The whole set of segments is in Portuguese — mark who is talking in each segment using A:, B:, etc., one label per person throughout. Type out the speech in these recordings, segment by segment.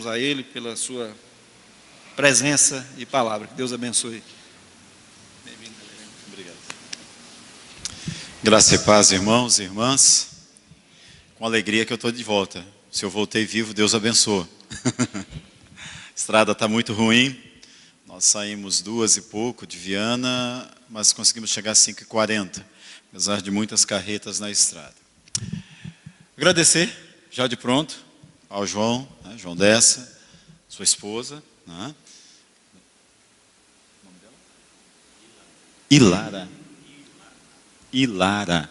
A: a Ele pela sua presença e palavra. Que Deus abençoe. Bem-vindo, Reverendo.
B: Obrigado. Graça e paz, irmãos e irmãs. Com alegria que eu estou de volta. Se eu voltei vivo, Deus abençoe. A estrada está muito ruim. Nós saímos 2 e pouco de Viana, mas conseguimos chegar às 5h40, apesar de muitas carretas na estrada. Agradecer, já de pronto, ao João, né, João Dessa, sua esposa, né? O nome dela? Ilara,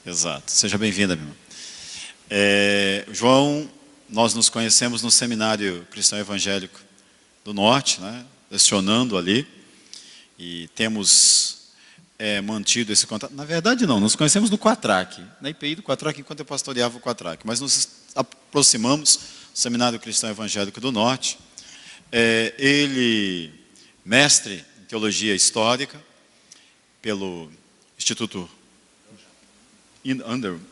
B: exato. Seja bem-vinda, meu irmão. João, nós nos conhecemos no Seminário Cristão Evangélico do Norte, né, lecionando ali, e temos mantido esse contato. Na verdade não, nos conhecemos no Quatrac, na IPI do Quatrac, enquanto eu pastoreava o Quatrac, mas nos aproximamos do Seminário Cristão Evangélico do Norte. Ele, mestre em Teologia Histórica, pelo Instituto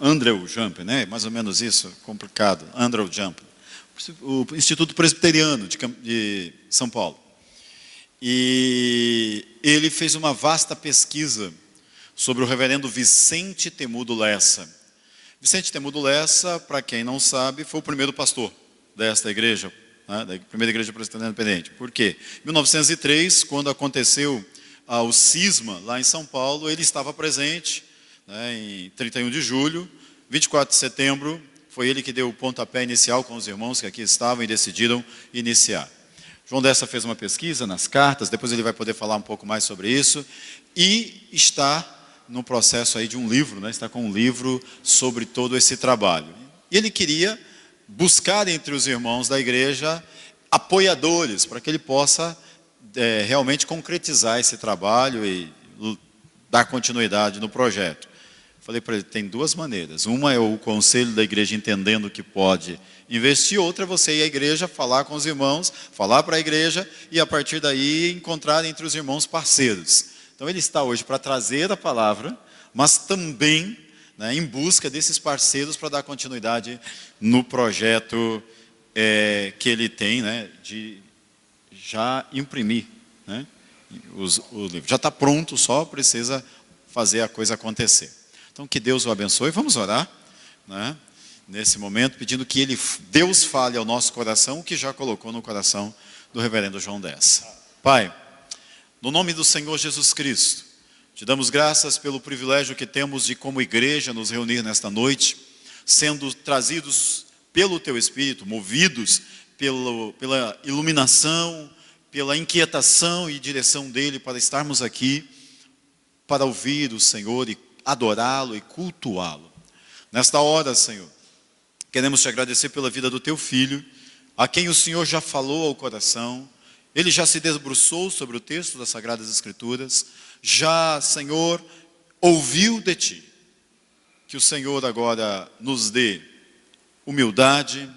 B: Andrew Jump, né? Mais ou menos isso, complicado, Andrew Jump, o Instituto Presbiteriano de São Paulo. E ele fez uma vasta pesquisa sobre o reverendo Vicente Temudo Lessa. Vicente Temudo Lessa, para quem não sabe, foi o primeiro pastor desta igreja, né, da primeira igreja presbiteriana independente. Por quê? Em 1903, quando aconteceu o cisma lá em São Paulo, ele estava presente, né, em 31 de julho, 24 de setembro, foi ele que deu o pontapé inicial com os irmãos que aqui estavam e decidiram iniciar. João Dessa fez uma pesquisa nas cartas, depois ele vai poder falar um pouco mais sobre isso, e está no processo aí de um livro, né? Está com um livro sobre todo esse trabalho. E ele queria buscar entre os irmãos da igreja apoiadores, para que ele possa realmente concretizar esse trabalho e dar continuidade no projeto. Falei para ele, tem 2 maneiras. Uma é o conselho da igreja entendendo que pode investir, outra é você ir à igreja, falar com os irmãos, falar para a igreja e a partir daí encontrar entre os irmãos parceiros. Então ele está hoje para trazer a palavra, mas também, né, em busca desses parceiros para dar continuidade no projeto que ele tem, né, de já imprimir, né, o livro. Já está pronto, só precisa fazer a coisa acontecer. Então que Deus o abençoe. Vamos orar, né, nesse momento, pedindo que Deus fale ao nosso coração o que já colocou no coração do reverendo João Dessa. Pai, no nome do Senhor Jesus Cristo, te damos graças pelo privilégio que temos de, como igreja, nos reunir nesta noite, sendo trazidos pelo Teu Espírito, movidos pela iluminação, pela inquietação e direção dEle, para estarmos aqui, para ouvir o Senhor e adorá-lo e cultuá-lo. Nesta hora, Senhor, queremos te agradecer pela vida do Teu Filho, a quem o Senhor já falou ao coração. Ele já se debruçou sobre o texto das Sagradas Escrituras, já, Senhor, ouviu de Ti. Que o Senhor agora nos dê humildade,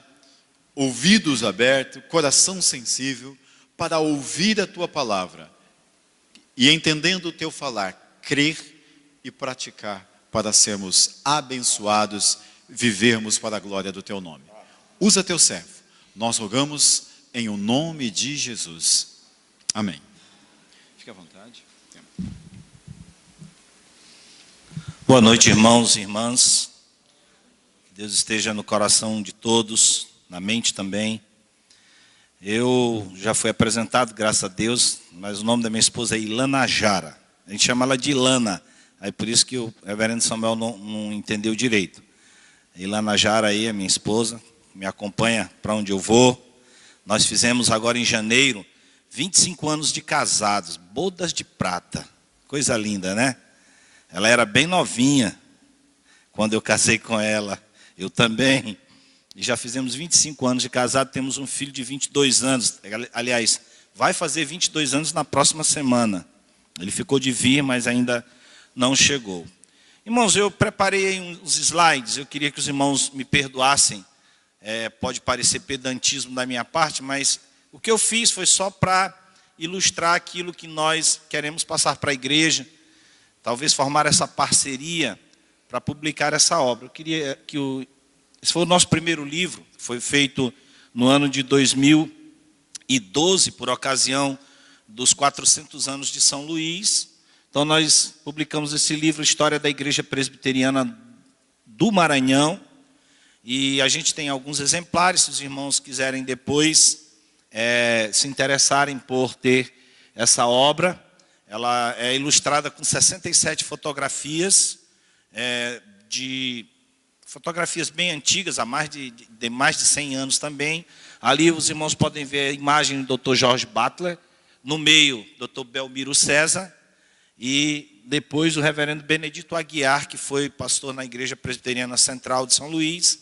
B: ouvidos abertos, coração sensível, para ouvir a Tua palavra e, entendendo o Teu falar, crer e praticar, para sermos abençoados, vivermos para a glória do Teu nome. Usa Teu servo, nós rogamos em o nome de Jesus. Amém. Fique à vontade.
C: Boa noite, irmãos e irmãs. Que Deus esteja no coração de todos, na mente também. Eu já fui apresentado, graças a Deus, mas o nome da minha esposa é Ilana Jara. A gente chama ela de Ilana, aí por isso que o reverendo Samuel não entendeu direito. Ilana Jara aí, a minha esposa, me acompanha para onde eu vou. Nós fizemos agora em janeiro 25 anos de casados, bodas de prata. Coisa linda, né? Ela era bem novinha quando eu casei com ela. Eu também. E já fizemos 25 anos de casado, temos um filho de 22 anos. Aliás, vai fazer 22 anos na próxima semana. Ele ficou de vir, mas ainda não chegou. Irmãos, eu preparei uns slides, eu queria que os irmãos me perdoassem. Pode parecer pedantismo da minha parte, mas o que eu fiz foi só para ilustrar aquilo que nós queremos passar para a igreja, talvez formar essa parceria para publicar essa obra. Eu queria que esse foi o nosso primeiro livro, foi feito no ano de 2012, por ocasião dos 400 anos de São Luís. Então nós publicamos esse livro, História da Igreja Presbiteriana do Maranhão, e a gente tem alguns exemplares, se os irmãos quiserem depois se interessarem por ter essa obra. Ela é ilustrada com 67 fotografias, de fotografias bem antigas, há mais de 100 anos também. Ali os irmãos podem ver a imagem do Dr. Jorge Butler, no meio, Dr. Belmiro César, e depois o reverendo Benedito Aguiar, que foi pastor na Igreja Presbiteriana Central de São Luís,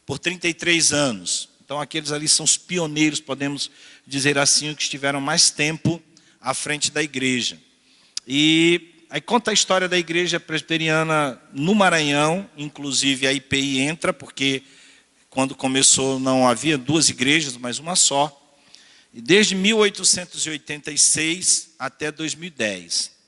C: por 33 anos. Então aqueles ali são os pioneiros, podemos dizer assim, que estiveram mais tempo à frente da igreja. E aí conta a história da Igreja Presbiteriana no Maranhão, inclusive a IPI entra, porque quando começou não havia duas igrejas, mas uma só. E desde 1886 até 2010.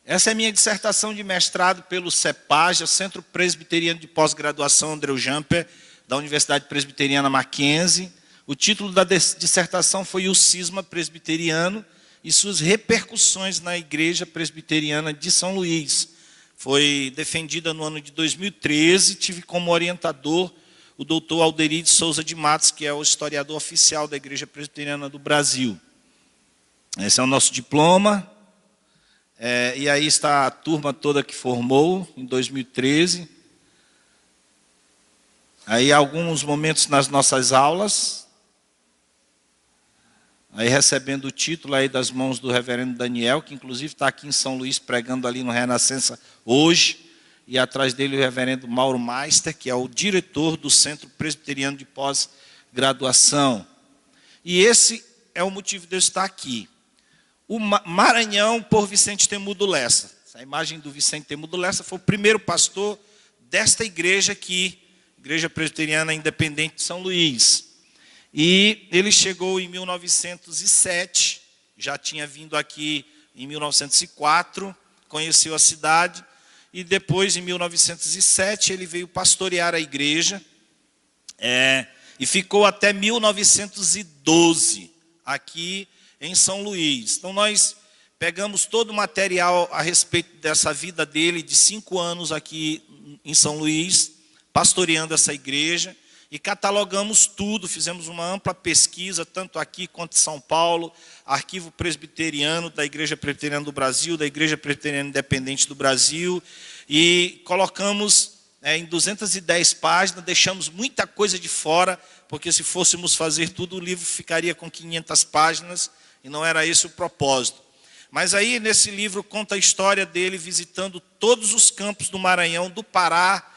C: Essa é a minha dissertação de mestrado pelo CEPAG, Centro Presbiteriano de Pós-Graduação Andreu Jamper, da Universidade Presbiteriana Mackenzie. O título da dissertação foi O Cisma Presbiteriano e suas repercussões na Igreja Presbiteriana de São Luís. Foi defendida no ano de 2013, tive como orientador o doutor Alderir de Souza de Matos, que é o historiador oficial da Igreja Presbiteriana do Brasil. Esse é o nosso diploma. E aí está a turma toda que formou em 2013. Aí alguns momentos nas nossas aulas. Aí recebendo o título aí das mãos do reverendo Daniel, que inclusive está aqui em São Luís pregando ali no Renascença hoje. E atrás dele o reverendo Mauro Meister, que é o diretor do Centro Presbiteriano de Pós-Graduação. E esse é o motivo de eu estar aqui. O Maranhão por Vicente Temudo Lessa. Essa imagem do Vicente Temudo Lessa foi o primeiro pastor desta igreja aqui, Igreja Presbiteriana Independente de São Luís. E ele chegou em 1907, já tinha vindo aqui em 1904, conheceu a cidade, e depois, em 1907, ele veio pastorear a igreja, e ficou até 1912, aqui em São Luís. Então nós pegamos todo o material a respeito dessa vida dele, de 5 anos aqui em São Luís, pastoreando essa igreja, e catalogamos tudo, fizemos uma ampla pesquisa, tanto aqui quanto em São Paulo, arquivo presbiteriano da Igreja Presbiteriana do Brasil, da Igreja Presbiteriana Independente do Brasil, e colocamos em 210 páginas, deixamos muita coisa de fora, porque se fôssemos fazer tudo, o livro ficaria com 500 páginas, e não era esse o propósito. Mas aí, nesse livro, conta a história dele visitando todos os campos do Maranhão, do Pará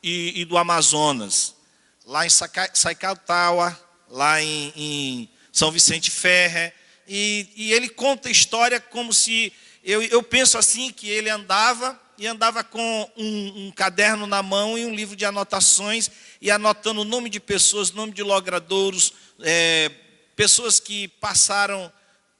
C: e do Amazonas. Lá em Saicataua, lá em São Vicente Ferre, e ele conta a história como se, eu penso assim, que ele andava com um caderno na mão e um livro de anotações, e anotando o nome de pessoas, nome de logradouros, pessoas que passaram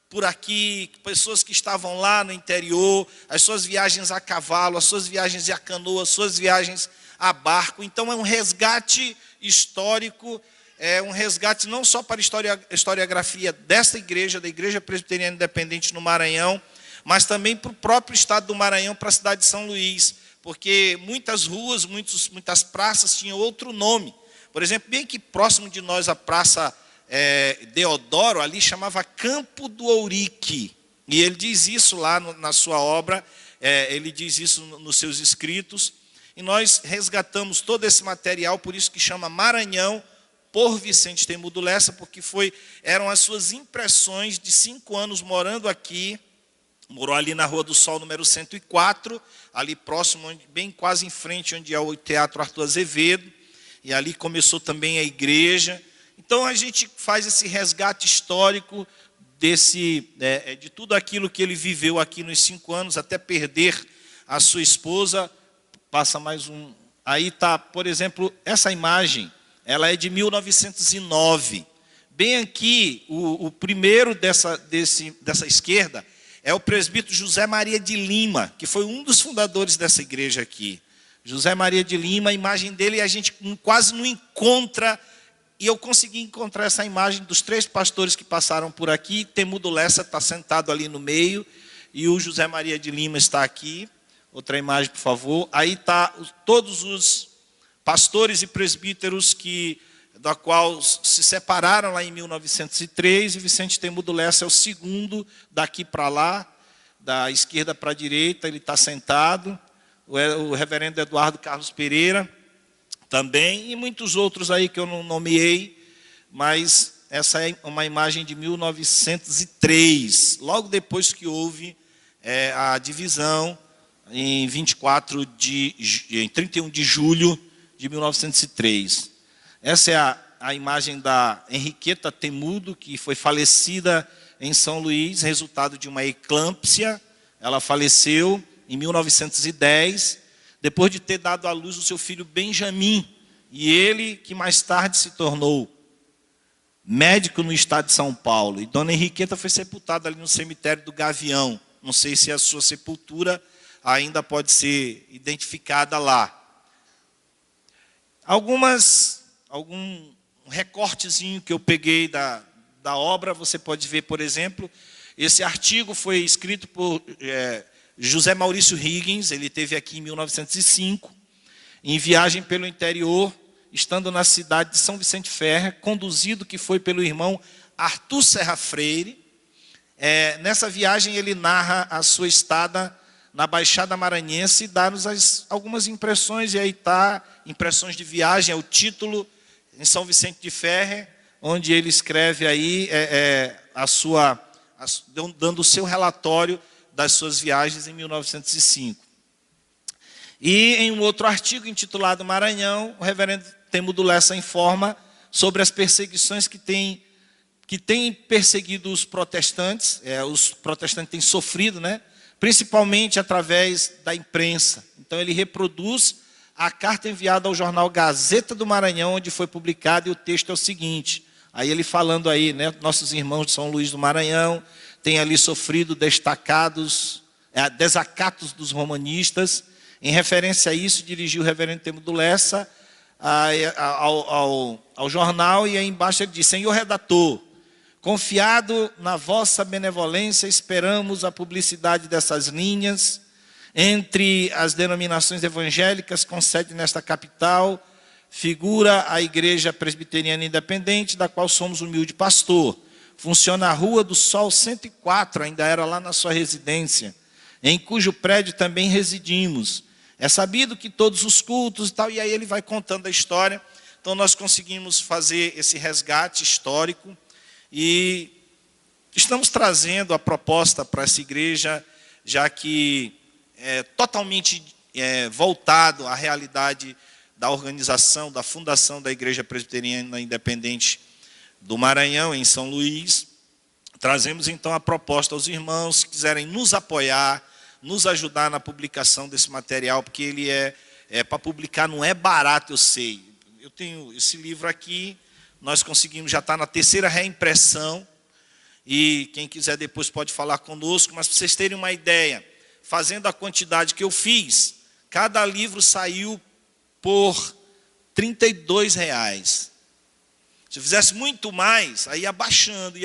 C: por aqui, pessoas que estavam lá no interior, as suas viagens a cavalo, as suas viagens a canoa, as suas viagens a barco. Então é um resgate histórico, é um resgate não só para a historiografia desta igreja, da Igreja Presbiteriana Independente no Maranhão, mas também para o próprio estado do Maranhão, para a cidade de São Luís, porque muitas ruas, muitas praças tinham outro nome. Por exemplo, bem aqui próximo de nós, a Praça Deodoro, ali chamava Campo do Ourique, e ele diz isso lá na sua obra, ele diz isso nos seus escritos, e nós resgatamos todo esse material, por isso que chama Maranhão por Vicente Temudo Lessa, porque eram as suas impressões de 5 anos morando aqui. Morou ali na Rua do Sol, número 104, ali próximo, bem quase em frente, onde é o Teatro Arthur Azevedo, e ali começou também a igreja. Então a gente faz esse resgate histórico de tudo aquilo que ele viveu aqui nos 5 anos, até perder a sua esposa. Passa mais um. Aí está, por exemplo, essa imagem, ela é de 1909. Bem aqui, o primeiro dessa esquerda é o presbítero José Maria de Lima, que foi um dos fundadores dessa igreja aqui. José Maria de Lima, a imagem dele a gente quase não encontra e eu consegui encontrar essa imagem dos 3 pastores que passaram por aqui. Temudo Lessa está sentado ali no meio, e o José Maria de Lima está aqui. Outra imagem, por favor. Aí está todos os pastores e presbíteros da qual se separaram lá em 1903, e Vicente Temudo Lessa é o segundo daqui para lá, da esquerda para a direita, ele está sentado. O reverendo Eduardo Carlos Pereira também, e muitos outros aí que eu não nomeei, mas essa é uma imagem de 1903, logo depois que houve a divisão, em 31 de julho de 1903. Essa é a imagem da Henriqueta Temudo, que foi falecida em São Luís, resultado de uma eclâmpsia. Ela faleceu em 1910, depois de ter dado à luz o seu filho Benjamin, e ele que mais tarde se tornou médico no estado de São Paulo. E Dona Henriqueta foi sepultada ali no cemitério do Gavião. Não sei se a sua sepultura ainda pode ser identificada lá. Algum recortezinho que eu peguei da obra, você pode ver, por exemplo, esse artigo foi escrito por José Maurício Higgins. Ele esteve aqui em 1905, em viagem pelo interior, estando na cidade de São Vicente Ferrer, conduzido que foi pelo irmão Arthur Serra Freire. Nessa viagem ele narra a sua estada na Baixada Maranhense e dá-nos algumas impressões, e aí está, impressões de viagem, é o título, em São Vicente de Ferrer, onde ele escreve aí dando o seu relatório das suas viagens em 1905. E em um outro artigo intitulado Maranhão, o reverendo Temudo Lessa informa sobre as perseguições que têm perseguido os protestantes. Os protestantes têm sofrido, principalmente através da imprensa. Então ele reproduz a carta enviada ao jornal Gazeta do Maranhão, onde foi publicado, e o texto é o seguinte. Aí ele falando aí, nossos irmãos de São Luís do Maranhão têm ali sofrido desacatos dos romanistas. Em referência a isso, dirigiu o reverendo Temudo Lessa ao jornal, e aí embaixo ele diz: Senhor redator, confiado na vossa benevolência, esperamos a publicidade dessas linhas entre as denominações evangélicas com sede nesta capital. Figura a Igreja Presbiteriana Independente, da qual somos humilde pastor. Funciona a Rua do Sol 104, ainda era lá na sua residência, em cujo prédio também residimos. É sabido que todos os cultos e tal, e aí ele vai contando a história. Então nós conseguimos fazer esse resgate histórico, e estamos trazendo a proposta para essa igreja, já que é totalmente voltado à realidade da organização, da fundação da Igreja Presbiteriana Independente do Maranhão, em São Luís. Trazemos então a proposta aos irmãos que quiserem nos apoiar, nos ajudar na publicação desse material, porque ele para publicar não é barato, eu sei. Eu tenho esse livro aqui, nós conseguimos, já está na 3ª reimpressão, e quem quiser depois pode falar conosco, mas para vocês terem uma ideia, fazendo a quantidade que eu fiz, cada livro saiu por R$32. Se eu fizesse muito mais, aí ia baixando,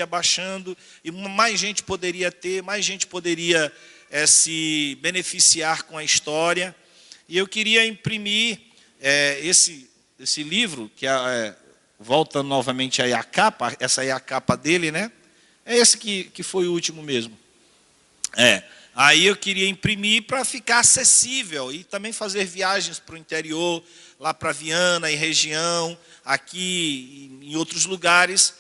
C: e mais gente poderia ter, mais gente poderia se beneficiar com a história. E eu queria imprimir esse livro, que volta novamente aí a capa, essa aí é a capa dele, É esse que foi o último mesmo. Aí eu queria imprimir para ficar acessível e também fazer viagens para o interior, lá para Viana e região, aqui em outros lugares,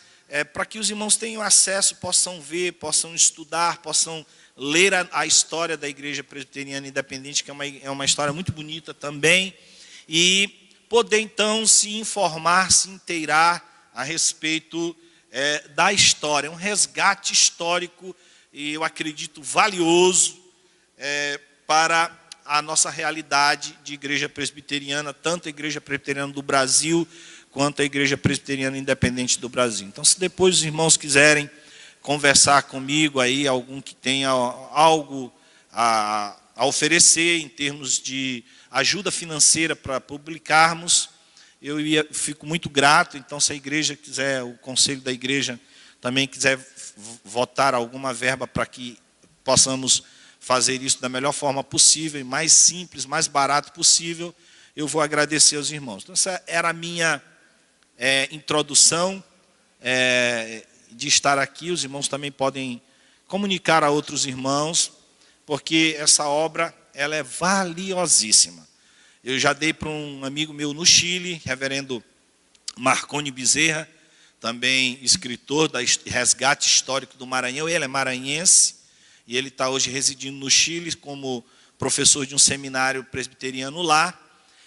C: para que os irmãos tenham acesso, possam ver, possam estudar, possam ler a história da Igreja Presbiteriana Independente, que é uma história muito bonita também, e poder então se informar, se inteirar a respeito da história. É um resgate histórico, e eu acredito valioso para a nossa realidade de igreja presbiteriana, tanto a Igreja Presbiteriana do Brasil, quanto a Igreja Presbiteriana Independente do Brasil. Então, se depois os irmãos quiserem conversar comigo, aí, algum que tenha algo a oferecer em termos de ajuda financeira para publicarmos, fico muito grato. Então, se a igreja quiser, o conselho da igreja também quiser votar alguma verba para que possamos fazer isso da melhor forma possível, mais simples, mais barato possível, eu vou agradecer aos irmãos. Então, essa era a minha introdução de estar aqui. Os irmãos também podem comunicar a outros irmãos, porque essa obra ela é valiosíssima. Eu já dei para um amigo meu no Chile, reverendo Marconi Bezerra, também escritor da Resgate Histórico do Maranhão. Ele é maranhense e ele está hoje residindo no Chile como professor de um seminário presbiteriano lá.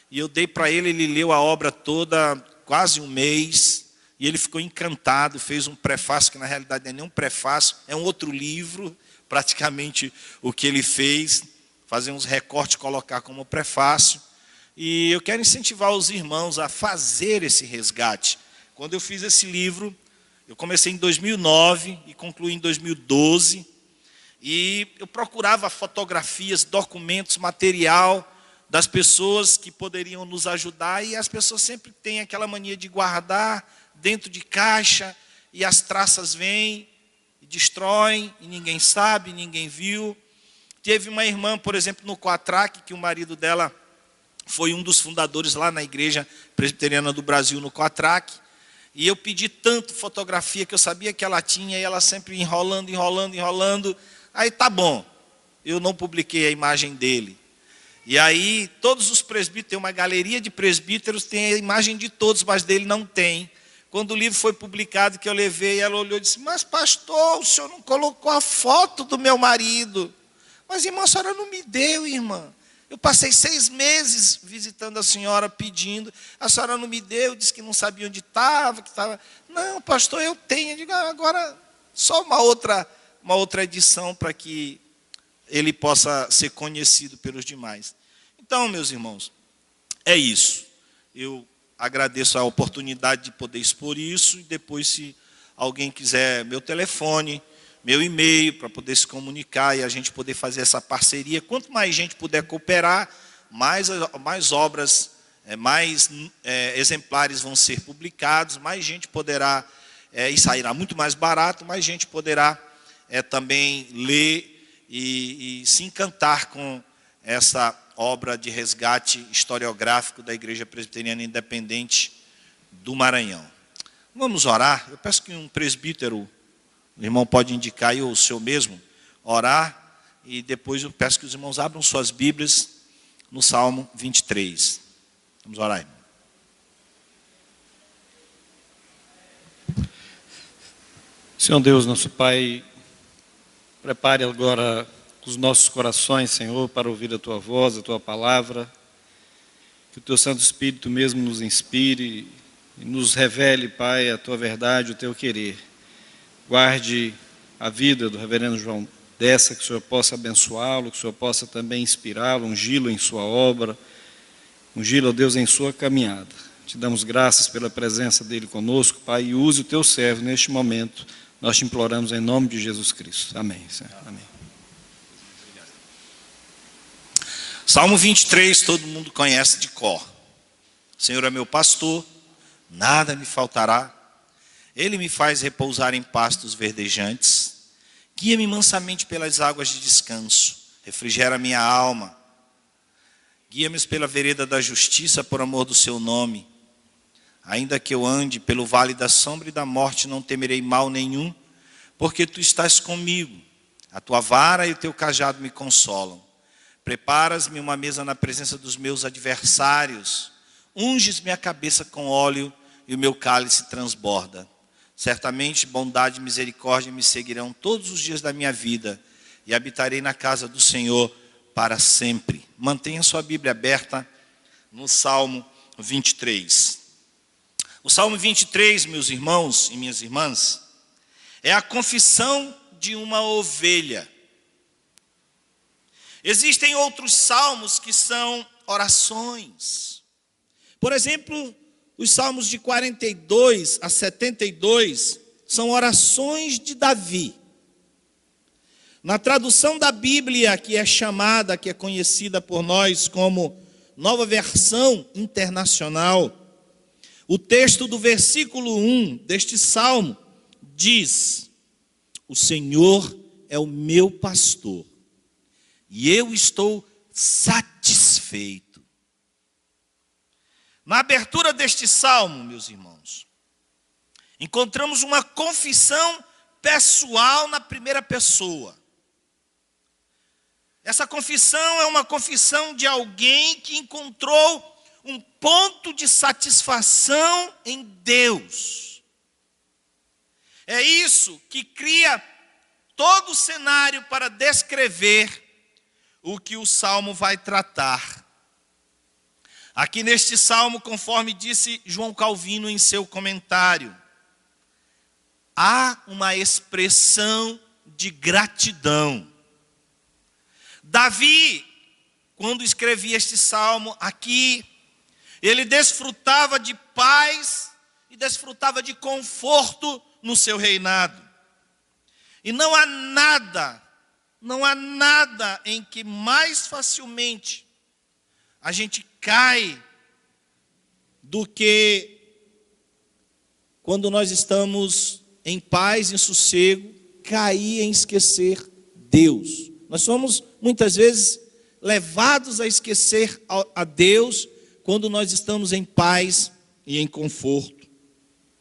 C: E eu dei para ele, ele leu a obra toda, quase um mês, e ele ficou encantado, fez um prefácio, que na realidade não é nem um prefácio, é um outro livro, praticamente o que ele fez, fazer uns recortes, colocar como prefácio. E eu quero incentivar os irmãos a fazer esse resgate. Quando eu fiz esse livro, eu comecei em 2009 e concluí em 2012. E eu procurava fotografias, documentos, material das pessoas que poderiam nos ajudar. E as pessoas sempre têm aquela mania de guardar dentro de caixa. E as traças vêm e destroem, e ninguém sabe, ninguém viu. Teve uma irmã, por exemplo, no Coatrac, que o marido dela foi um dos fundadores lá na Igreja Presbiteriana do Brasil, no Coatrac. E eu pedi tanto fotografia que eu sabia que ela tinha, e ela sempre enrolando. Aí tá bom, eu não publiquei a imagem dele. E aí todos os presbíteros, tem uma galeria de presbíteros, tem a imagem de todos, mas dele não tem. Quando o livro foi publicado, que eu levei, ela olhou e disse: mas pastor, o senhor não colocou a foto do meu marido. Mas irmã, a senhora não me deu, irmã. Eu passei 6 meses visitando a senhora, pedindo. A senhora não me deu, disse que não sabia onde estava. Não, pastor, eu tenho. Eu digo, agora só uma outra edição para que ele possa ser conhecido pelos demais. Então, meus irmãos, é isso. Eu agradeço a oportunidade de poder expor isso. E depois, se alguém quiser meu telefone, meu e-mail, para poder se comunicar e a gente poder fazer essa parceria. Quanto mais gente puder cooperar, mais obras, mais exemplares vão ser publicados, mais gente poderá, e sairá muito mais barato, mais gente poderá também ler e se encantar com essa obra de resgate historiográfico da Igreja Presbiteriana Independente do Maranhão. Vamos orar. Eu peço que um presbítero, o irmão pode indicar aí, ou o senhor mesmo, orar, e depois eu peço que os irmãos abram suas Bíblias no Salmo 23. Vamos orar, irmão.
A: Senhor Deus, nosso Pai, prepare agora os nossos corações, Senhor, para ouvir a Tua voz, a Tua palavra. Que o Teu Santo Espírito mesmo nos inspire e nos revele, Pai, a Tua verdade, o Teu querer. Guarde a vida do reverendo João Dessa, que o Senhor possa abençoá-lo, que o Senhor possa também inspirá-lo, ungí-lo em sua obra, ungí-lo, ó Deus, em sua caminhada. Te damos graças pela presença dele conosco, Pai, e use o Teu servo neste momento. Nós te imploramos em nome de Jesus Cristo. Amém, Senhor. Amém.
C: Salmo 23, todo mundo conhece de cor. O Senhor é meu pastor, nada me faltará. Ele me faz repousar em pastos verdejantes. Guia-me mansamente pelas águas de descanso. Refrigera minha alma. Guia-me pela vereda da justiça por amor do seu nome. Ainda que eu ande pelo vale da sombra e da morte, não temerei mal nenhum, porque tu estás comigo. A tua vara e o teu cajado me consolam. Preparas-me uma mesa na presença dos meus adversários. Unges-me a cabeça com óleo e o meu cálice transborda. Certamente bondade e misericórdia me seguirão todos os dias da minha vida e habitarei na casa do Senhor para sempre. Mantenha sua Bíblia aberta no Salmo 23. O Salmo 23, meus irmãos e minhas irmãs, é a confissão de uma ovelha. Existem outros salmos que são orações. Por exemplo, os salmos de 42 a 72 são orações de Davi. Na tradução da Bíblia, que é conhecida por nós como Nova Versão Internacional, O texto do versículo 1 deste salmo diz: o Senhor é o meu pastor, e eu estou satisfeito. Na abertura deste salmo, meus irmãos, encontramos uma confissão pessoal na primeira pessoa. Essa confissão é uma confissão de alguém que encontrou um ponto de satisfação em Deus. É isso que cria todo o cenário para descrever o que o salmo vai tratar. Aqui neste salmo, conforme disse João Calvino em seu comentário, há uma expressão de gratidão. Davi, quando escrevia este salmo aqui, ele desfrutava de paz e desfrutava de conforto no seu reinado. E não há nada em que mais facilmente a gente cai do que quando nós estamos em paz, em sossego, cair em esquecer Deus. Nós somos muitas vezes levados a esquecer a Deus quando nós estamos em paz e em conforto.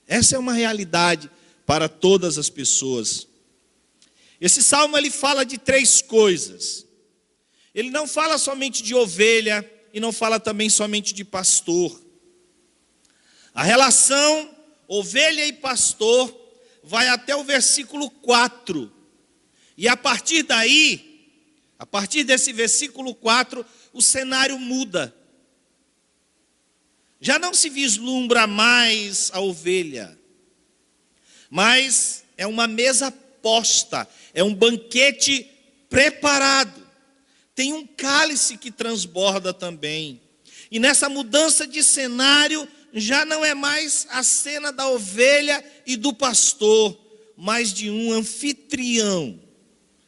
C: Essa é uma realidade para todas as pessoas. Esse salmo ele fala de três coisas. Ele não fala somente de ovelha e não fala também somente de pastor. A relação ovelha e pastor vai até o versículo 4. E a partir daí, a partir desse versículo 4, o cenário muda. Já não se vislumbra mais a ovelha, mas é uma mesa posta, é um banquete preparado. Tem um cálice que transborda também. E nessa mudança de cenário, já não é mais a cena da ovelha e do pastor, mas de um anfitrião,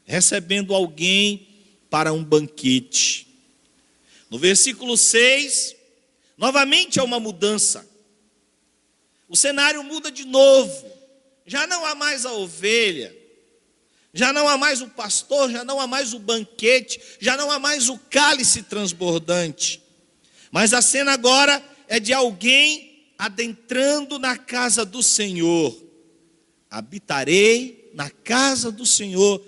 C: recebendo alguém para um banquete. No versículo 6, novamente há uma mudança. O cenário muda de novo. Já não há mais a ovelha, já não há mais o pastor, já não há mais o banquete, já não há mais o cálice transbordante. Mas a cena agora é de alguém adentrando na casa do Senhor. Habitarei na casa do Senhor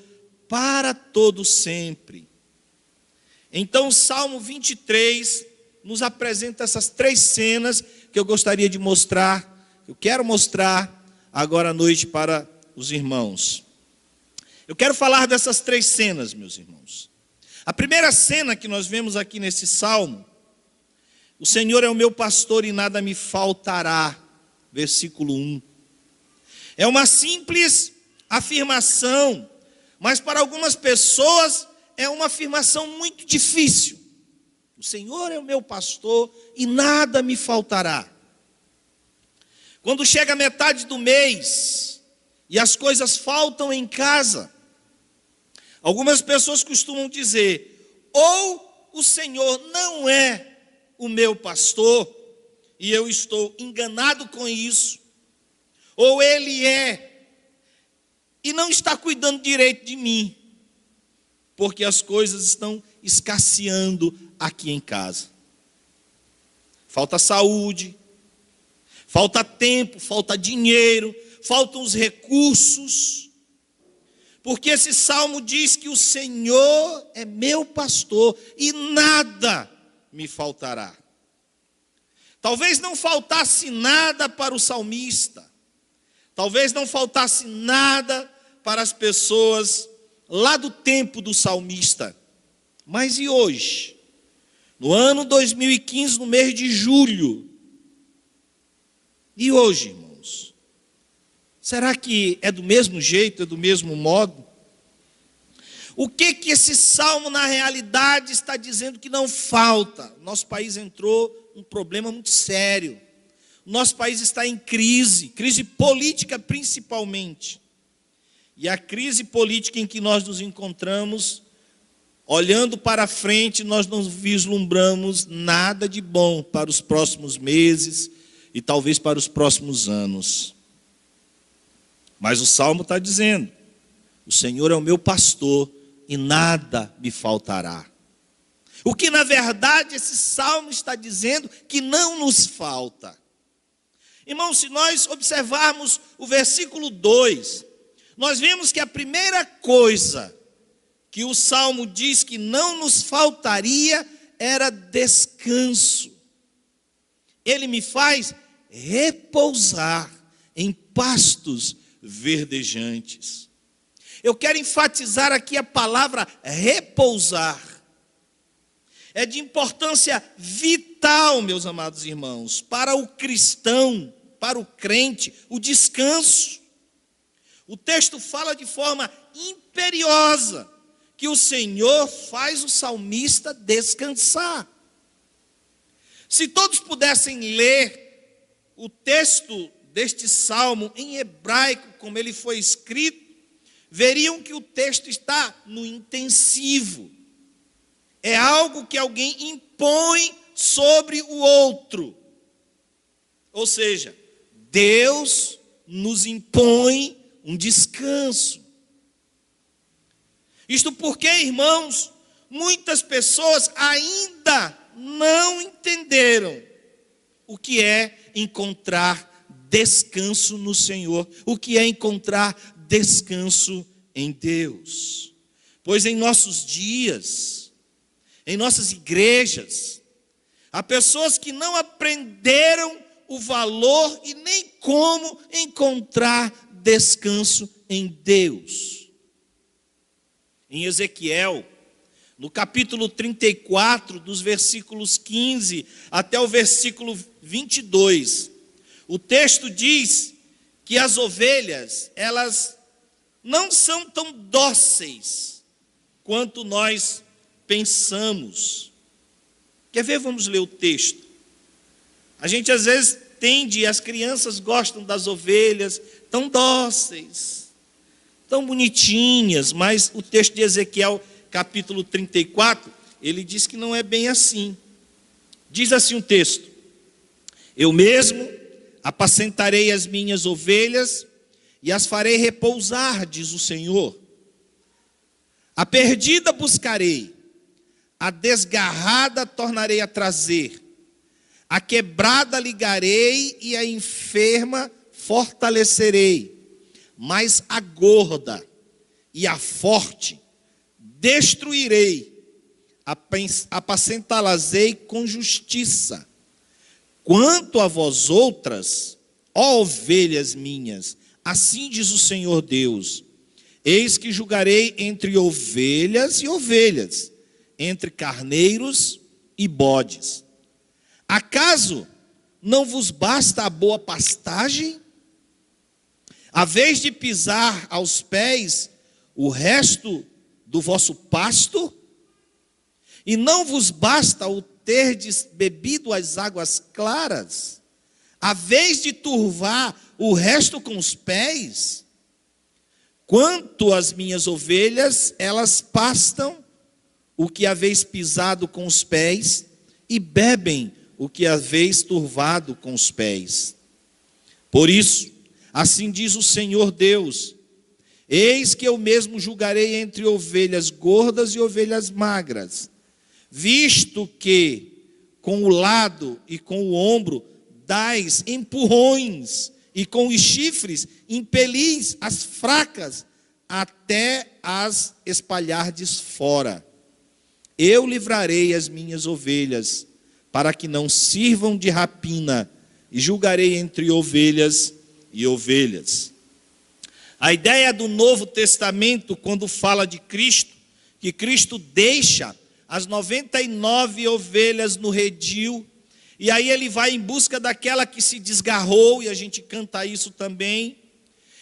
C: para todo sempre. Então o Salmo 23 nos apresenta essas três cenas que eu gostaria de mostrar, eu quero mostrar agora à noite para os irmãos. Eu quero falar dessas três cenas, meus irmãos. A primeira cena que nós vemos aqui nesse salmo: o Senhor é o meu pastor e nada me faltará. Versículo 1. É uma simples afirmação, mas para algumas pessoas é uma afirmação muito difícil. O Senhor é o meu pastor e nada me faltará. Quando chega a metade do mês e as coisas faltam em casa, algumas pessoas costumam dizer: ou o Senhor não é o meu pastor e eu estou enganado com isso, ou Ele é e não está cuidando direito de mim, porque as coisas estão escasseando aqui em casa. Falta saúde, falta tempo, falta dinheiro, faltam os recursos. Porque esse salmo diz que o Senhor é meu pastor e nada me faltará. Talvez não faltasse nada para o salmista. Talvez não faltasse nada para as pessoas lá do tempo do salmista. Mas e hoje? No ano 2015, no mês de julho. E hoje, irmãos? Será que é do mesmo jeito, é do mesmo modo? O que esse salmo na realidade está dizendo que não falta? Nosso país entrou num problema muito sério. Nosso país está em crise política principalmente. E a crise política em que nós nos encontramos, olhando para frente, nós não vislumbramos nada de bom para os próximos meses e talvez para os próximos anos. Mas o Salmo está dizendo: o Senhor é o meu pastor e nada me faltará. O que na verdade esse Salmo está dizendo que não nos falta. Irmãos, se nós observarmos o versículo 2, nós vemos que a primeira coisa que o Salmo diz que não nos faltaria era descanso. Ele me faz repousar em pastos verdejantes. Eu quero enfatizar aqui a palavra repousar. É de importância vital, meus amados irmãos, para o cristão, para o crente, o descanso. O texto fala de forma imperiosa que o Senhor faz o salmista descansar. Se todos pudessem ler o texto deste salmo em hebraico, como ele foi escrito, veriam que o texto está no intensivo. É algo que alguém impõe sobre o outro. Ou seja, Deus nos impõe um descanso. Isto porque, irmãos, muitas pessoas ainda não entenderam o que é encontrar descanso no Senhor, o que é encontrar descanso em Deus. Pois em nossos dias, em nossas igrejas, há pessoas que não aprenderam o valor e nem como encontrar descanso em Deus. Em Ezequiel, no capítulo 34, dos versículos 15 até o versículo 22, o texto diz que as ovelhas, elas não são tão dóceis quanto nós pensamos. Quer ver? Vamos ler o texto. A gente às vezes tende, as crianças gostam das ovelhas, tão dóceis, tão bonitinhas, mas o texto de Ezequiel, capítulo 34, ele diz que não é bem assim. Diz assim o texto: eu mesmo apacentarei as minhas ovelhas e as farei repousar, diz o Senhor. A perdida buscarei, a desgarrada tornarei a trazer, a quebrada ligarei e a enferma fortalecerei, mas a gorda e a forte destruirei, apacentá-las-ei com justiça. Quanto a vós outras, ó ovelhas minhas, assim diz o Senhor Deus: eis que julgarei entre ovelhas e ovelhas, entre carneiros e bodes. Acaso não vos basta a boa pastagem? A vez de pisar aos pés o resto do vosso pasto? E não vos basta o terdes bebido as águas claras? A vez de turvar o resto com os pés? Quanto às minhas ovelhas, elas pastam o que haveis pisado com os pés, e bebem o que haveis turvado com os pés. Por isso, assim diz o Senhor Deus: eis que eu mesmo julgarei entre ovelhas gordas e ovelhas magras, visto que com o lado e com o ombro dais empurrões, e com os chifres impelis as fracas, até as espalhardes fora. Eu livrarei as minhas ovelhas, para que não sirvam de rapina, e julgarei entre ovelhas e ovelhas. A ideia do Novo Testamento, quando fala de Cristo, que Cristo deixa as 99 ovelhas no redil, e aí ele vai em busca daquela que se desgarrou, e a gente canta isso também.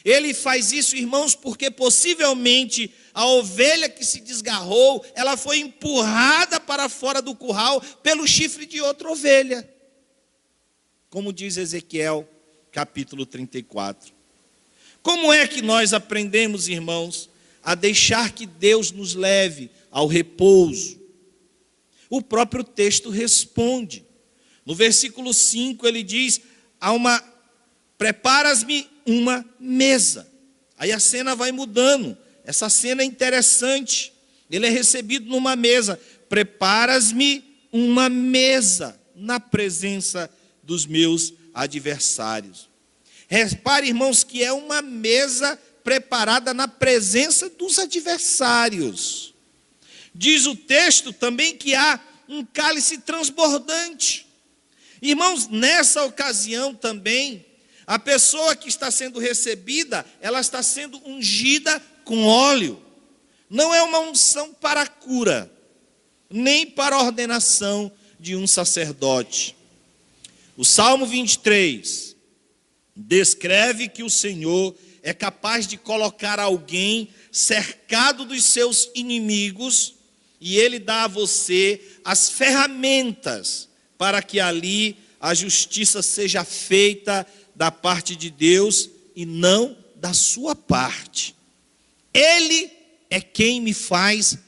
C: Ele faz isso, irmãos, porque possivelmente a ovelha que se desgarrou, ela foi empurrada para fora do curral pelo chifre de outra ovelha. Como diz Ezequiel, capítulo 34. Como é que nós aprendemos, irmãos, a deixar que Deus nos leve ao repouso? O próprio texto responde. No versículo 5 ele diz:
D: preparas-me uma mesa. Aí a cena vai mudando. Essa cena é interessante. Ele é recebido numa mesa. Preparas-me uma mesa na presença dos meus adversários. Repare, irmãos, que é uma mesa preparada na presença dos adversários. Diz o texto também que há um cálice transbordante. Irmãos, nessa ocasião também, a pessoa que está sendo recebida, ela está sendo ungida com óleo. Não é uma unção para a cura, nem para a ordenação de um sacerdote. O Salmo 23 descreve que o Senhor é capaz de colocar alguém cercado dos seus inimigos e Ele dá a você as ferramentas para que ali a justiça seja feita da parte de Deus e não da sua parte. Ele é quem me faz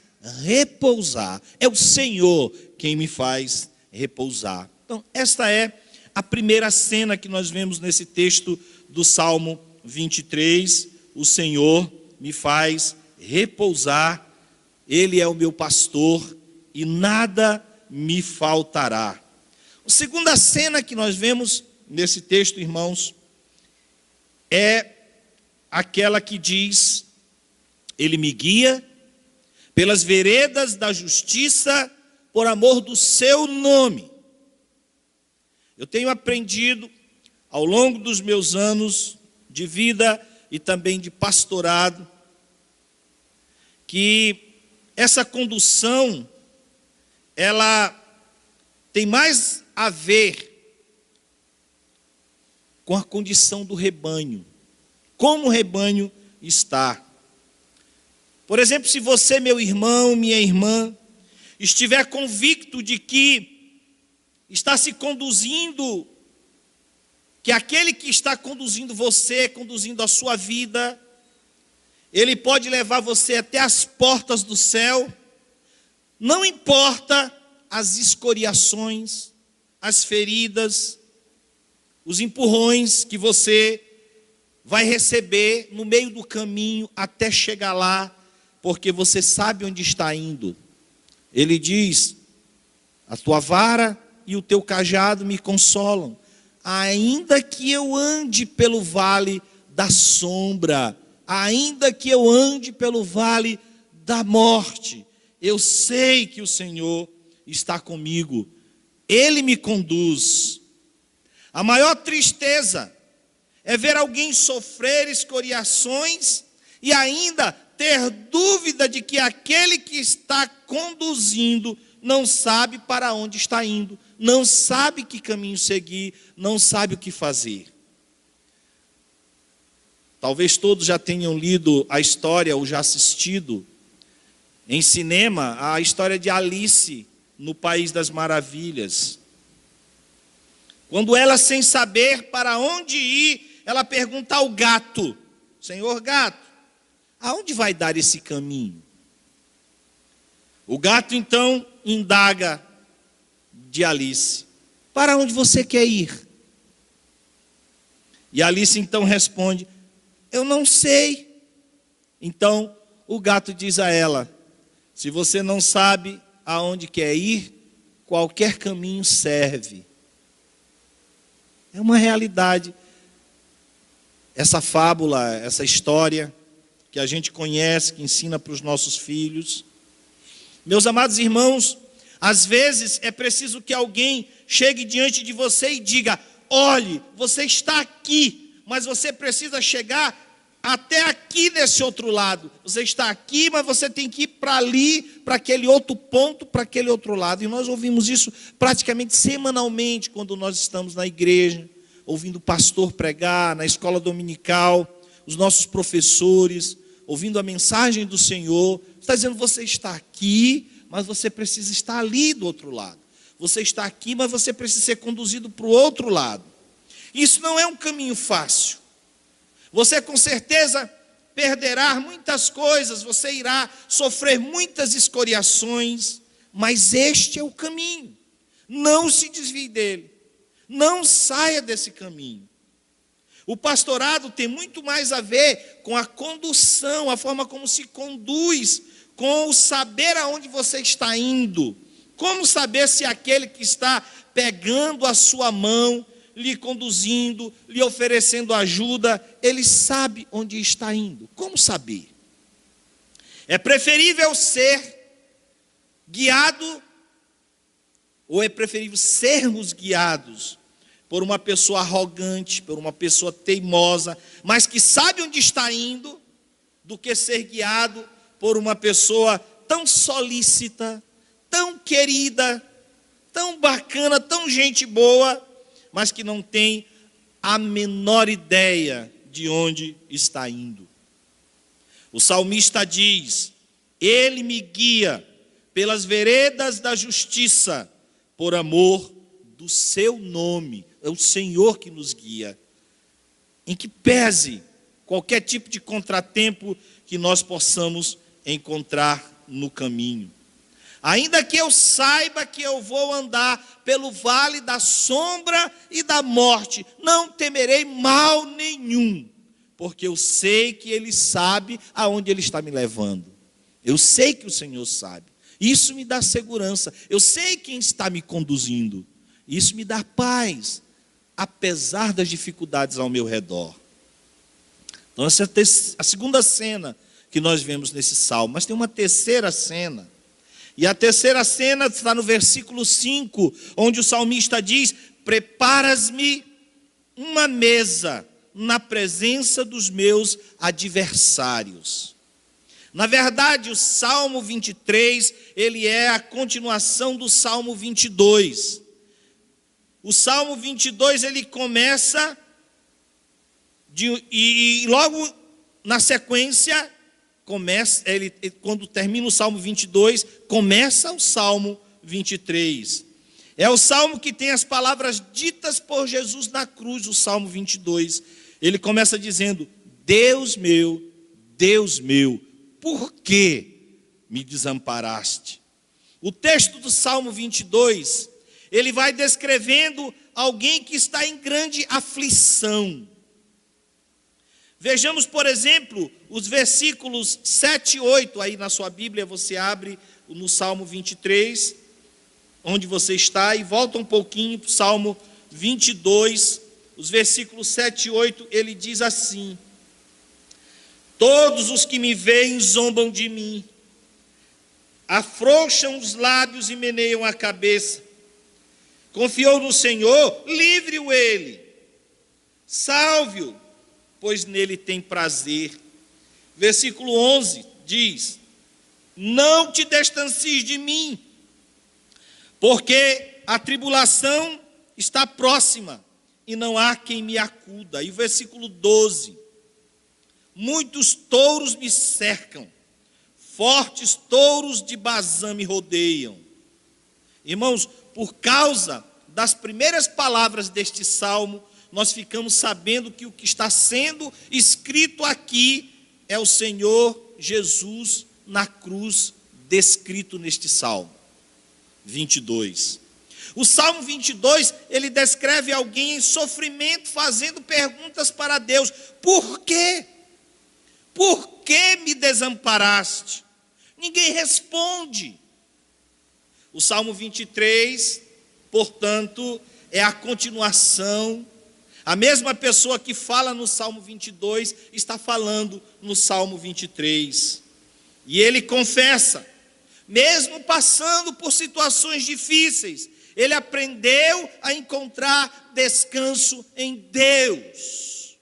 D: repousar. É o Senhor quem me faz repousar. Então, esta é a primeira cena que nós vemos nesse texto do Salmo 23. O Senhor me faz repousar. Ele é o meu pastor e nada me faltará. A segunda cena que nós vemos nesse texto, irmãos, é aquela que diz: Ele me guia pelas veredas da justiça por amor do seu nome. Eu tenho aprendido ao longo dos meus anos de vida e também de pastorado que essa condução ela tem mais a ver com a condição do rebanho, como o rebanho está. Por exemplo, se você, meu irmão, minha irmã, estiver convicto de que está se conduzindo, que aquele que está conduzindo você, conduzindo a sua vida, ele pode levar você até as portas do céu, não importa as escoriações, as feridas, os empurrões que você vai receber no meio do caminho até chegar lá, porque você sabe onde está indo. Ele diz: a tua vara e o teu cajado me consolam, ainda que eu ande pelo vale da sombra, ainda que eu ande pelo vale da morte, eu sei que o Senhor está comigo, Ele me conduz. A maior tristeza é ver alguém sofrer escoriações e ainda ter dúvida de que aquele que está conduzindo não sabe para onde está indo, não sabe que caminho seguir, não sabe o que fazer. Talvez todos já tenham lido a história ou já assistido em cinema a história de Alice no País das Maravilhas. Quando ela, sem saber para onde ir, ela pergunta ao gato: Senhor gato, aonde vai dar esse caminho? O gato então indaga de Alice: para onde você quer ir? E Alice então responde: eu não sei. Então o gato diz a ela: se você não sabe aonde quer ir, qualquer caminho serve. É uma realidade. Essa fábula, essa história que a gente conhece, que ensina para os nossos filhos. Meus amados irmãos, às vezes é preciso que alguém chegue diante de você e diga: olhe, você está aqui, mas você precisa chegar até aqui nesse outro lado. Você está aqui, mas você tem que ir para ali, para aquele outro ponto, para aquele outro lado. E nós ouvimos isso praticamente semanalmente quando nós estamos na igreja, ouvindo o pastor pregar, na escola dominical, os nossos professores, ouvindo a mensagem do Senhor. Está dizendo: você está aqui, mas você precisa estar ali do outro lado. Você está aqui, mas você precisa ser conduzido para o outro lado. Isso não é um caminho fácil. Você com certeza perderá muitas coisas, você irá sofrer muitas escoriações, mas este é o caminho. Não se desvie dele. Não saia desse caminho. O pastorado tem muito mais a ver com a condução, a forma como se conduz, com o saber aonde você está indo. Como saber se aquele que está pegando a sua mão, lhe conduzindo, lhe oferecendo ajuda, ele sabe onde está indo? Como saber? É preferível ser guiado, ou é preferível sermos guiados por uma pessoa arrogante, por uma pessoa teimosa, mas que sabe onde está indo, do que ser guiado por uma pessoa tão solícita, tão querida, tão bacana, tão gente boa, mas que não tem a menor ideia de onde está indo. O salmista diz: Ele me guia pelas veredas da justiça, por amor do seu nome. É o Senhor que nos guia. Em que pese qualquer tipo de contratempo que nós possamos encontrar no caminho. Ainda que eu saiba que eu vou andar pelo vale da sombra e da morte, não temerei mal nenhum, porque eu sei que Ele sabe aonde Ele está me levando. Eu sei que o Senhor sabe. Isso me dá segurança. Eu sei quem está me conduzindo. Isso me dá paz, apesar das dificuldades ao meu redor. Então, essa é a segunda cena que nós vemos nesse salmo. Mas tem uma terceira cena. E a terceira cena está no versículo 5, onde o salmista diz: Preparas-me uma mesa na presença dos meus adversários. Na verdade, o Salmo 23, ele é a continuação do Salmo 22. O Salmo 22, ele começa, e logo na sequência, quando termina o Salmo 22, começa o Salmo 23. É o Salmo que tem as palavras ditas por Jesus na cruz, o Salmo 22. Ele começa dizendo: Deus meu, por que me desamparaste? O texto do Salmo 22, ele vai descrevendo alguém que está em grande aflição. Vejamos, por exemplo, os versículos 7 e 8, aí na sua Bíblia, você abre no Salmo 23, onde você está, e volta um pouquinho para o Salmo 22, os versículos 7 e 8, ele diz assim: Todos os que me veem zombam de mim, afrouxam os lábios e meneiam a cabeça. Confiou no Senhor, livre-o ele, salve-o, pois nele tem prazer. Versículo 11 diz: Não te distancies de mim, porque a tribulação está próxima e não há quem me acuda. E o versículo 12: Muitos touros me cercam, fortes touros de Bazã me rodeiam. Irmãos, por causa das primeiras palavras deste salmo, nós ficamos sabendo que o que está sendo escrito aqui é o Senhor Jesus na cruz, descrito neste salmo 22. O Salmo 22, ele descreve alguém em sofrimento, fazendo perguntas para Deus: Por quê? Por que me desamparaste? Ninguém responde. O Salmo 23, portanto, é a continuação. A mesma pessoa que fala no Salmo 22 está falando no Salmo 23. E ele confessa, mesmo passando por situações difíceis, ele aprendeu a encontrar descanso em Deus.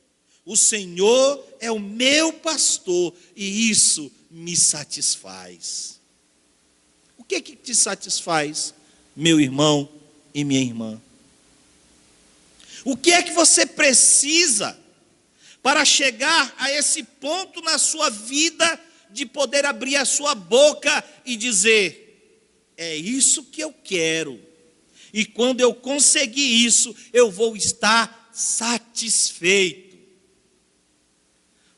D: O Senhor é o meu pastor e isso me satisfaz. O que te satisfaz, meu irmão e minha irmã? O que é que você precisa para chegar a esse ponto na sua vida de poder abrir a sua boca e dizer: é isso que eu quero, e quando eu conseguir isso, eu vou estar satisfeito?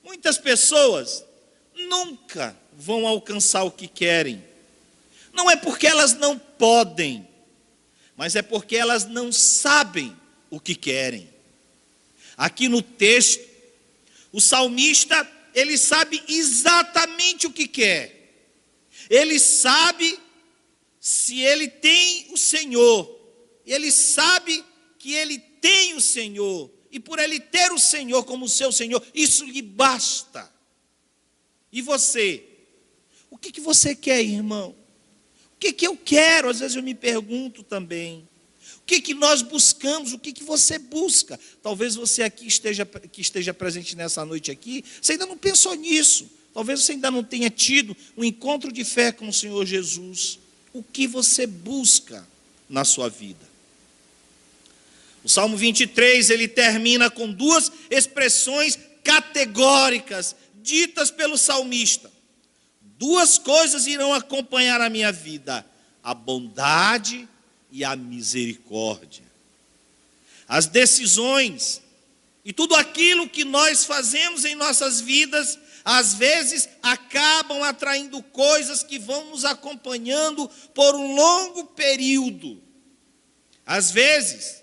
D: Muitas pessoas nunca vão alcançar o que querem. Não é porque elas não podem, mas é porque elas não sabem o que querem. Aqui no texto, o salmista, ele sabe exatamente o que quer. Ele sabe se ele tem o Senhor. Ele sabe que ele tem o Senhor. E por ele ter o Senhor como seu Senhor, isso lhe basta. E você? O que você quer, irmão? O que eu quero? Às vezes eu me pergunto também. O que nós buscamos? O que você busca? Talvez você aqui esteja presente nessa noite aqui, você ainda não pensou nisso. Talvez você ainda não tenha tido um encontro de fé com o Senhor Jesus. O que você busca na sua vida? O Salmo 23, ele termina com duas expressões categóricas, ditas pelo salmista. Duas coisas irão acompanhar a minha vida: a bondade e a misericórdia. As decisões e tudo aquilo que nós fazemos em nossas vidas, às vezes acabam atraindo coisas que vão nos acompanhando por um longo período. Às vezes,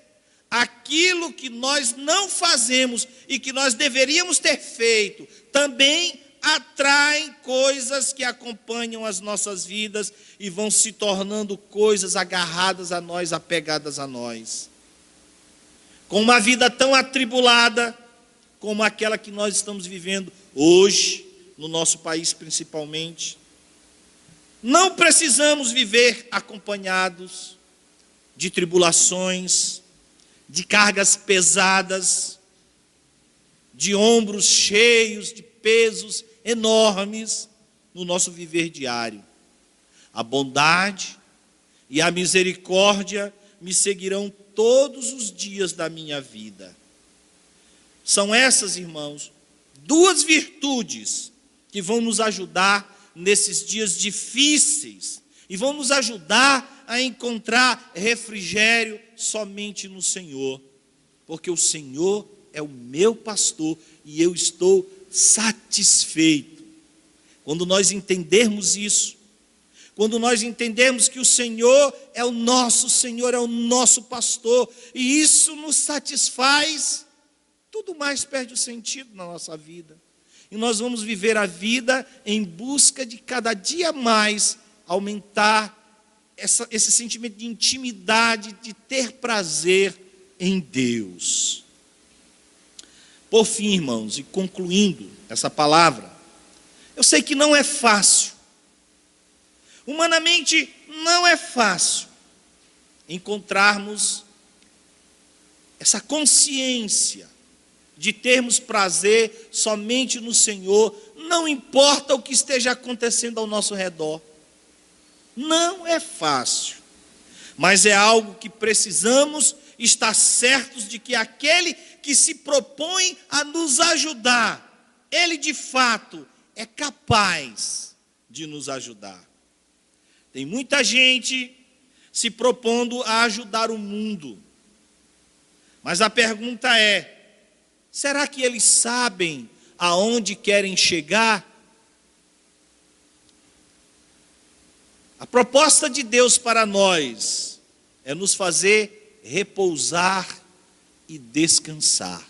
D: aquilo que nós não fazemos e que nós deveríamos ter feito, também atraem coisas que acompanham as nossas vidas e vão se tornando coisas agarradas a nós, apegadas a nós. Com uma vida tão atribulada como aquela que nós estamos vivendo hoje, no nosso país principalmente, não precisamos viver acompanhados de tribulações, de cargas pesadas, de ombros cheios de pesos enormes no nosso viver diário. A bondade e a misericórdia me seguirão todos os dias da minha vida. São essas, irmãos, duas virtudes que vão nos ajudar nesses dias difíceis e vão nos ajudar a encontrar refrigério somente no Senhor, porque o Senhor é o meu pastor e eu estou satisfeito. Quando nós entendermos isso, quando nós entendermos que o Senhor é o nosso pastor, e isso nos satisfaz, tudo mais perde o sentido na nossa vida. E nós vamos viver a vida em busca de cada dia mais aumentar esse sentimento de intimidade, de ter prazer em Deus. Por fim, irmãos, e concluindo essa palavra, eu sei que não é fácil, humanamente não é fácil encontrarmos essa consciência de termos prazer somente no Senhor, não importa o que esteja acontecendo ao nosso redor. Não é fácil, mas é algo que precisamos estar certos de que aquele que se propõe a nos ajudar, ele de fato é capaz de nos ajudar. Tem muita gente se propondo a ajudar o mundo, mas a pergunta é: será que eles sabem aonde querem chegar? A proposta de Deus para nós é nos fazer repousar e descansar.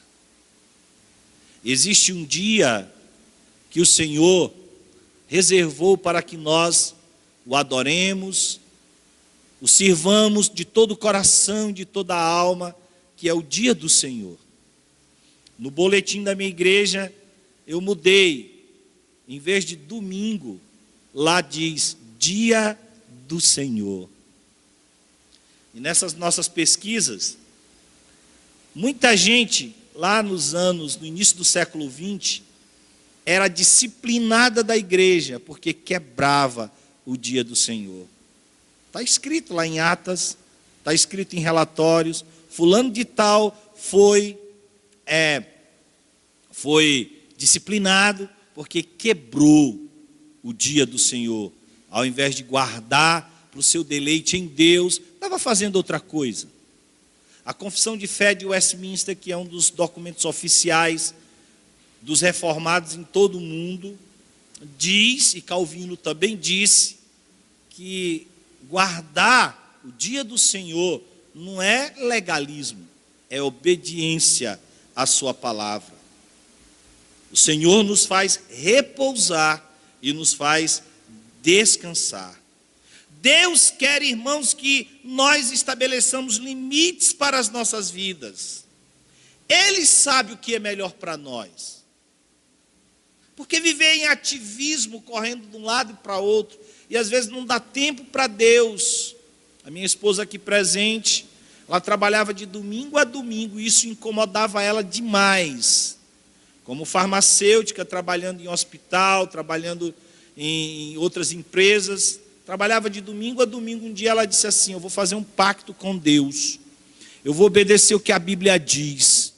D: Existe um dia que o Senhor reservou para que nós o adoremos, o sirvamos de todo o coração, de toda a alma, que é o dia do Senhor. No boletim da minha igreja, eu mudei, em vez de domingo, lá diz dia do Senhor. E nessas nossas pesquisas, muita gente, lá no início do século XX, era disciplinada da igreja, porque quebrava o dia do Senhor. Está escrito lá em atas, está escrito em relatórios, fulano de tal foi disciplinado, porque quebrou o dia do Senhor. Ao invés de guardar para o seu deleite em Deus, estava fazendo outra coisa. A Confissão de Fé de Westminster, que é um dos documentos oficiais dos reformados em todo o mundo, diz, e Calvino também disse, que guardar o dia do Senhor não é legalismo, é obediência à sua palavra. O Senhor nos faz repousar e nos faz descansar. Deus quer, irmãos, que nós estabeleçamos limites para as nossas vidas. Ele sabe o que é melhor para nós. Porque viver em ativismo, correndo de um lado para outro, e às vezes não dá tempo para Deus. A minha esposa aqui presente, ela trabalhava de domingo a domingo, e isso incomodava ela demais. Como farmacêutica, trabalhando em hospital, trabalhando em outras empresas, trabalhava de domingo a domingo. Um dia ela disse assim: eu vou fazer um pacto com Deus, eu vou obedecer o que a Bíblia diz.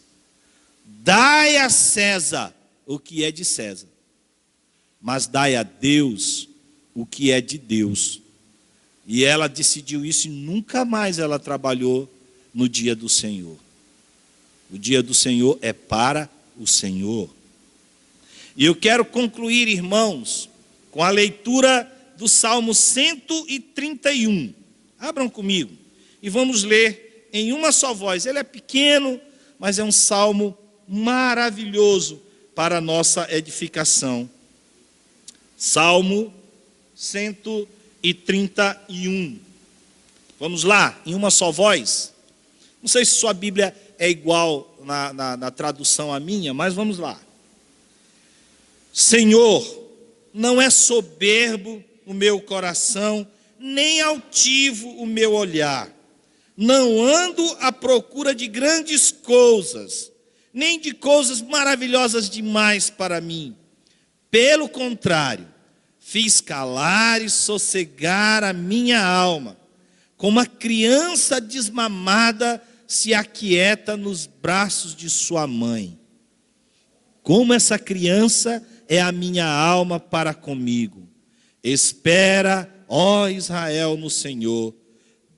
D: Dai a César o que é de César, mas dai a Deus o que é de Deus. E ela decidiu isso e nunca mais ela trabalhou no dia do Senhor. O dia do Senhor é para o Senhor. E eu quero concluir, irmãos, com a leitura do Salmo 131. Abram comigo e vamos ler em uma só voz. Ele é pequeno, mas é um salmo maravilhoso para a nossa edificação. Salmo 131. Vamos lá, em uma só voz. Não sei se sua Bíblia é igual na tradução à minha, mas vamos lá. Senhor, não é soberbo o meu coração, nem altivo o meu olhar. Não ando à procura de grandes coisas, nem de coisas maravilhosas demais para mim. Pelo contrário, fiz calar e sossegar a minha alma, como a criança desmamada se aquieta nos braços de sua mãe. Como essa criança é a minha alma para comigo. Espera, ó Israel, no Senhor,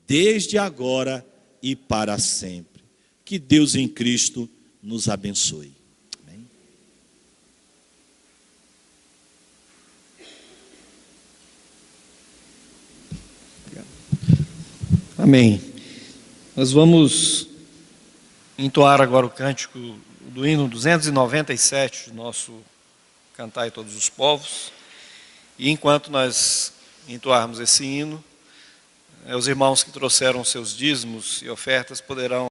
D: desde agora e para sempre. Que Deus em Cristo nos abençoe. Amém.
A: Amém. Nós vamos entoar agora o cântico do hino 297 do nosso Cantai Todos os Povos. E enquanto nós entoarmos esse hino, os irmãos que trouxeram seus dízimos e ofertas poderão